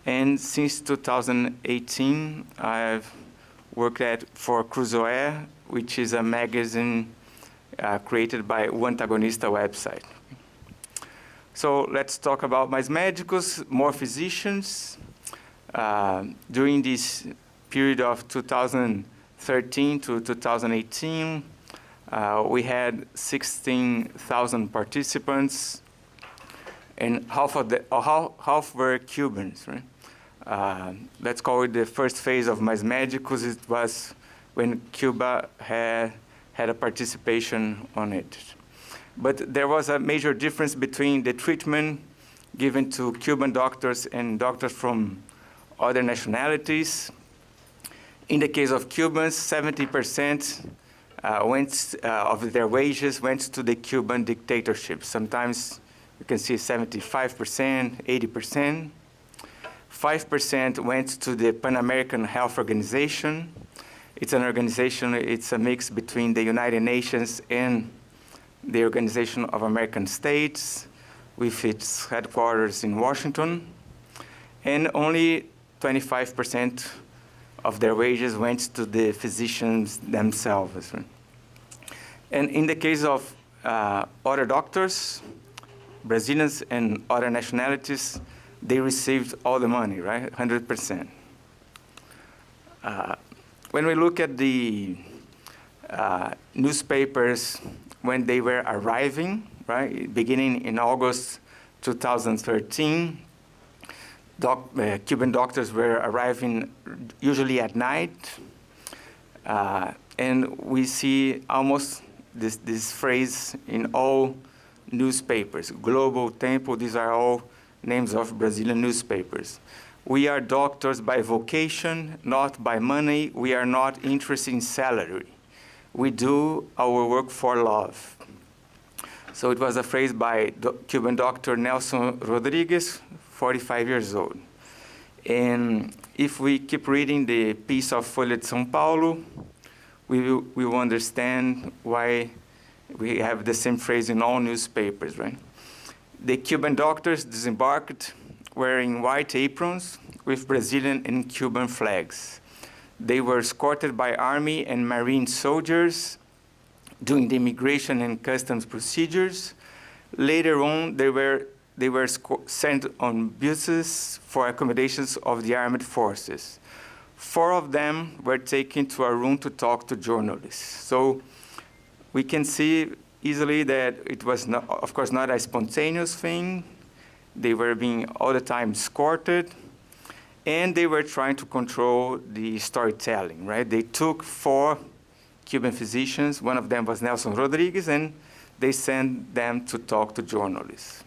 And since 2018, I've worked for Cruzoé, which is a magazine created by O Antagonista website. So let's talk about Mais Médicos, more physicians. During this period of 2013 to 2018, we had 16,000 participants, and half were Cubans, right? Let's call it the first phase of Mais Médicos. It was when Cuba had a participation on it. But there was a major difference between the treatment given to Cuban doctors and doctors from other nationalities. In the case of Cubans, 70% of their wages went to the Cuban dictatorship. Sometimes you can see 75%, 80%. 5% went to the Pan American Health Organization. It's an organization, it's a mix between the United Nations and the Organization of American States, with its headquarters in Washington. And only 25% of their wages went to the physicians themselves. And in the case of other doctors, Brazilians and other nationalities, they received all the money, right? 100%. When we look at the newspapers when they were arriving, right, beginning in August 2013, Cuban doctors were arriving usually at night, and we see almost this phrase in all newspapers. Globo, Tempo, these are all names of Brazilian newspapers. We are doctors by vocation, not by money. We are not interested in salary. We do our work for love. So it was a phrase by Cuban doctor Nelson Rodriguez, 45 years old. And if we keep reading the piece of Folha de São Paulo, we will understand why we have the same phrase in all newspapers, right? The Cuban doctors disembarked wearing white aprons with Brazilian and Cuban flags. They were escorted by army and marine soldiers doing the immigration and customs procedures. Later on, they were sent on buses for accommodations of the armed forces. 4 of them were taken to a room to talk to journalists. So we can see easily that it was, not, of course, not a spontaneous thing. They were being all the time escorted, and they were trying to control the storytelling, right? They took 4 Cuban physicians, one of them was Nelson Rodriguez, and they sent them to talk to journalists.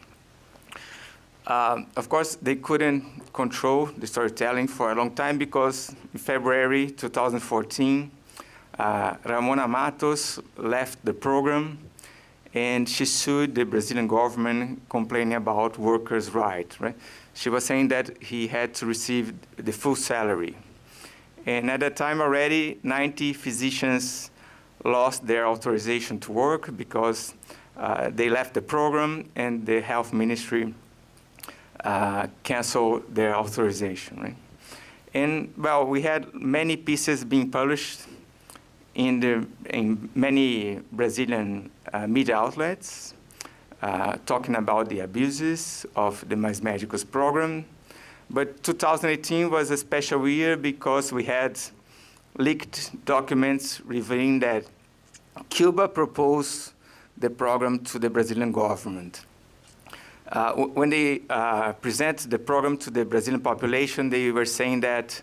Of course, they couldn't control the storytelling for a long time because in February 2014, Ramona Matos left the program, and she sued the Brazilian government complaining about workers' rights, right? She was saying that he had to receive the full salary. And at that time already, 90 physicians lost their authorization to work because they left the program and the health ministry canceled their authorization, right? And well, we had many pieces being published in many Brazilian media outlets, talking about the abuses of the Mais Médicos program. But 2018 was a special year because we had leaked documents revealing that Cuba proposed the program to the Brazilian government. When they present the program to the Brazilian population, they were saying that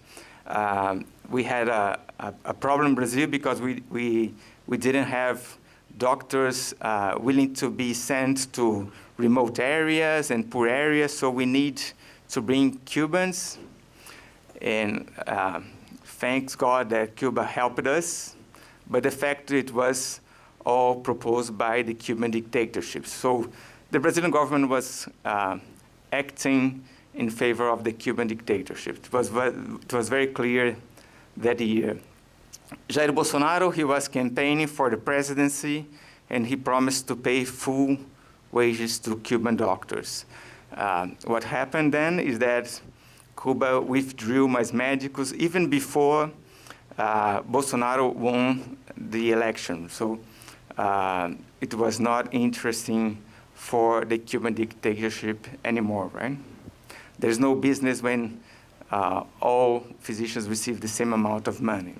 we had a problem in Brazil because we didn't have doctors willing to be sent to remote areas and poor areas, so we need to bring Cubans. And thanks God that Cuba helped us, but the fact it was all proposed by the Cuban dictatorship. So the Brazilian government was acting in favor of the Cuban dictatorship. It was very clear that year. Jair Bolsonaro, he was campaigning for the presidency, and he promised to pay full wages to Cuban doctors. What happened then is that Cuba withdrew Mais Médicos even before Bolsonaro won the election. So it was not interesting for the Cuban dictatorship anymore, right? There's no business when all physicians receive the same amount of money.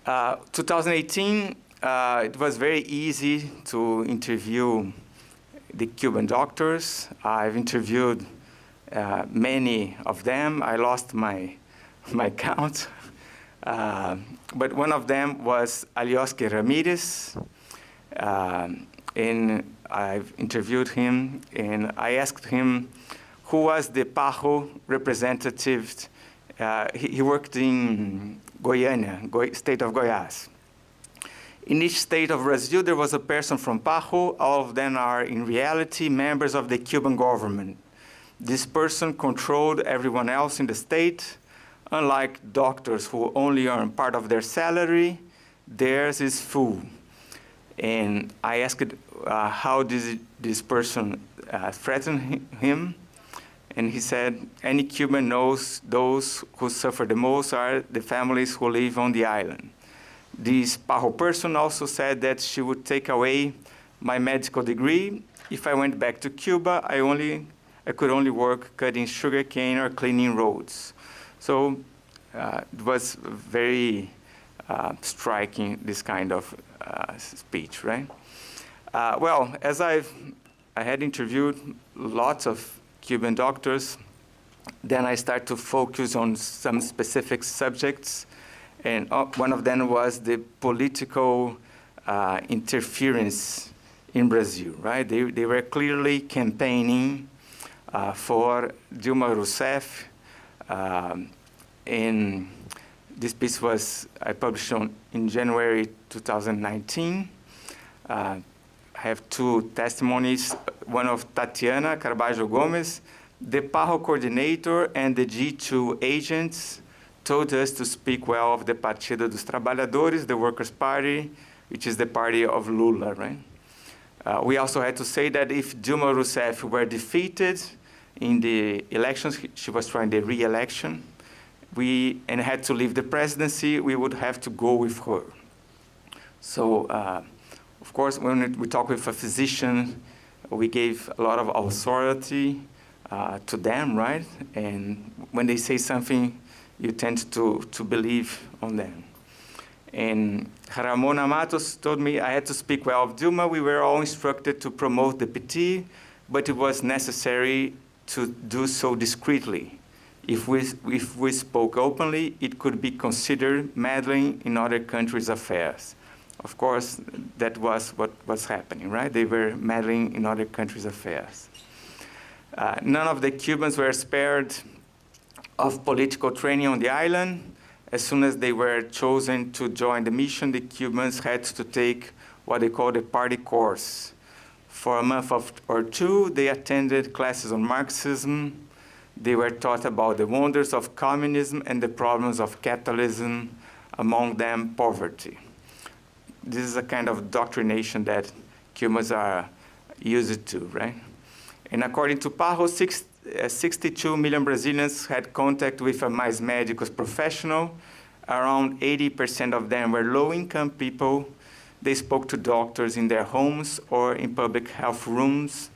2018, it was very easy to interview the Cuban doctors. I've interviewed many of them. I lost my count. But one of them was Alioski Ramirez. And I've interviewed him, and I asked him who was the PAHO representative. He worked in Goiânia, state of Goiás. In each state of Brazil, there was a person from PAHO. All of them are, in reality, members of the Cuban government. This person controlled everyone else in the state. Unlike doctors who only earn part of their salary, theirs is full. And I asked how did this person threaten him. And he said, any Cuban knows those who suffer the most are the families who live on the island. This PAHO person also said that she would take away my medical degree. If I went back to Cuba, I could only work cutting sugarcane or cleaning roads. So it was very striking, this kind of speech, right? Well, as I had interviewed lots of Cuban doctors, then I started to focus on some specific subjects, and one of them was the political interference in Brazil, right? They were clearly campaigning for Dilma Rousseff, and this piece I published in January 2019. I have two testimonies, one of Tatiana Carbajo Gomez, the PAHO coordinator and the G2 agents told us to speak well of the Partido dos Trabalhadores, the Workers' Party, which is the party of Lula, right? We also had to say that if Dilma Rousseff were defeated in the elections, she was trying the re-election, and had to leave the presidency, we would have to go with her. So, of course, when we talk with a physician, we gave a lot of authority to them, right? And when they say something, you tend to believe on them. And Ramona Matos told me I had to speak well of Dilma. We were all instructed to promote the PT, but it was necessary to do so discreetly. If we spoke openly, it could be considered meddling in other countries' affairs. Of course, that was what was happening, right? They were meddling in other countries' affairs. None of the Cubans were spared of political training on the island. As soon as they were chosen to join the mission, the Cubans had to take what they call the party course. For a month or two, they attended classes on Marxism. They were taught about the wonders of communism and the problems of capitalism, among them poverty. This is a kind of doctrination that Cubans are used to, right? And according to PAHO, 62 million Brazilians had contact with a Mais Médicos professional. Around 80% of them were low-income people. They spoke to doctors in their homes or in public health rooms.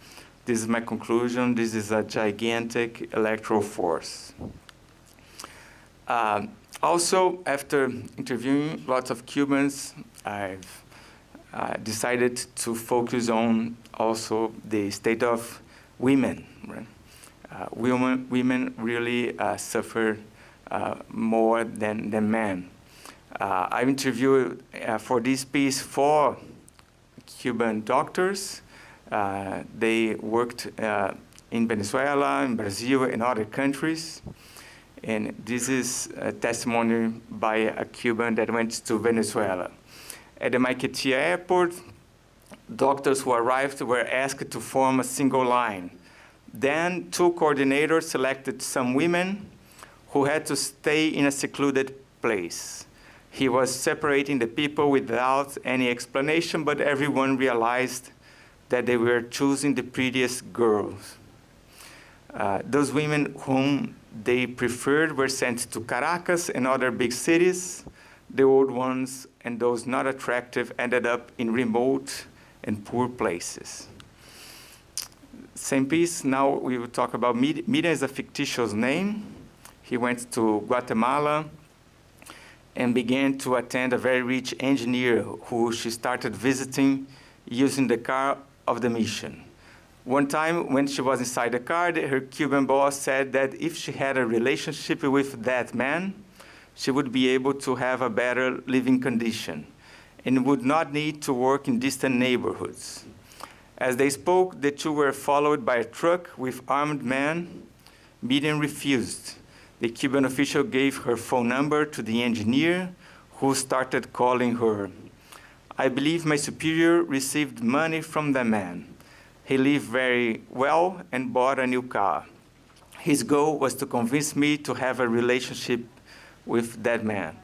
This is my conclusion. This is a gigantic electoral force. Also, after interviewing lots of Cubans, I've decided to focus on also the state of women. Right? Women really suffer more than men. I've interviewed for this piece 4 Cuban doctors. They worked in Venezuela, in Brazil, and other countries. And this is a testimony by a Cuban that went to Venezuela. At the Maiquetía airport, doctors who arrived were asked to form a single line. Then 2 coordinators selected some women who had to stay in a secluded place. He was separating the people without any explanation, but everyone realized that they were choosing the prettiest girls. Those women whom they preferred were sent to Caracas and other big cities. The old ones and those not attractive ended up in remote and poor places. Same piece, now we will talk about Miriam is a fictitious name. He went to Guatemala and began to attend a very rich engineer who she started visiting using the car of the mission. One time when she was inside the car, her Cuban boss said that if she had a relationship with that man, she would be able to have a better living condition and would not need to work in distant neighborhoods. As they spoke, the two were followed by a truck with armed men. Miriam refused. The Cuban official gave her phone number to the engineer, who started calling her. I believe my superior received money from the man. He lived very well and bought a new car. His goal was to convince me to have a relationship with that man.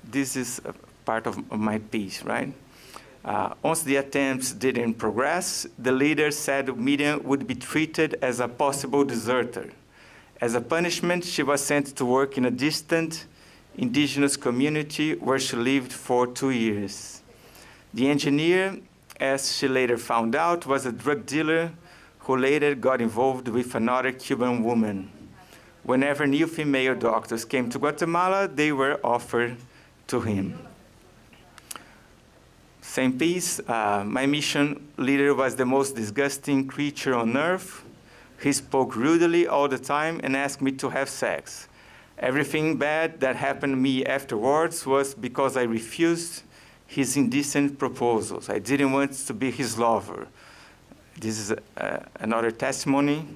This is a part of my piece, right? Once the attempts didn't progress, the leader said Miriam would be treated as a possible deserter. As a punishment, she was sent to work in a distant indigenous community where she lived for 2 years. The engineer, as she later found out, was a drug dealer who later got involved with another Cuban woman. Whenever new female doctors came to Guatemala, they were offered to him. Same piece, my mission leader was the most disgusting creature on earth. He spoke rudely all the time and asked me to have sex. Everything bad that happened to me afterwards was because I refused his indecent proposals. I didn't want to be his lover. This is another testimony.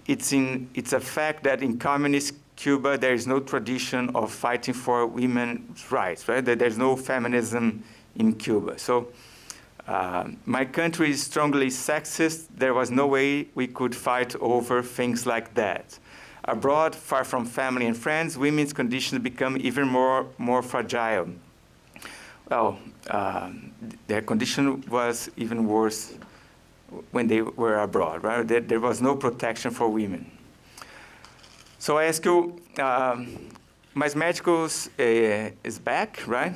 It's a fact that in communist Cuba, there is no tradition of fighting for women's rights, right? There's no feminism in Cuba. So my country is strongly sexist. There was no way we could fight over things like that. Abroad, far from family and friends, women's conditions become even more fragile. Well, their condition was even worse when they were abroad, right? There was no protection for women. So I ask you, Mais Médicos is back, right?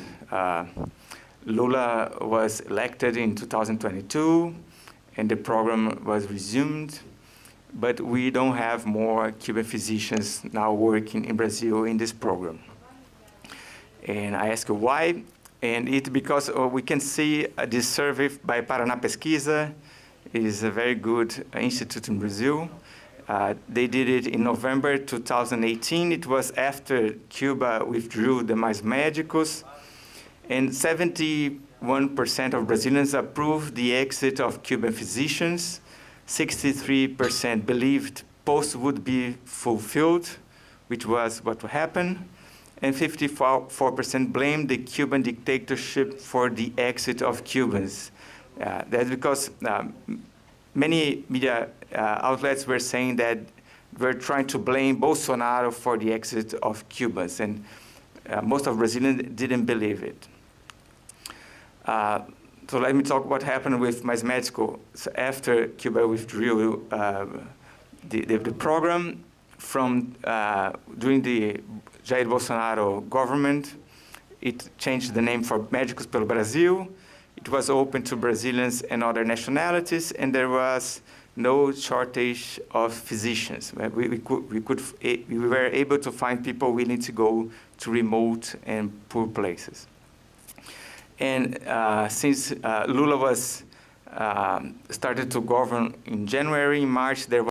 Lula was elected in 2022, and the program was resumed, but we don't have more Cuban physicians now working in Brazil in this program. And I ask you why, and it's because we can see this survey by Paraná Pesquisa. It is a very good institute in Brazil. They did it in November 2018. It was after Cuba withdrew the Mais Médicos. And 71% of Brazilians approved the exit of Cuban physicians. 63% believed posts would be fulfilled, which was what happened. And 54% blamed the Cuban dictatorship for the exit of Cubans. That's because many media outlets were saying that we're trying to blame Bolsonaro for the exit of Cubans, and most of Brazilians didn't believe it. So let me talk what happened with Mais Médicos. So after Cuba withdrew the program from during the Jair Bolsonaro government, it changed the name for Médicos pelo Brasil. It was open to Brazilians and other nationalities, and there was no shortage of physicians. We were able to find people willing to go to remote and poor places. And since Lula was started to govern in January, in March, there was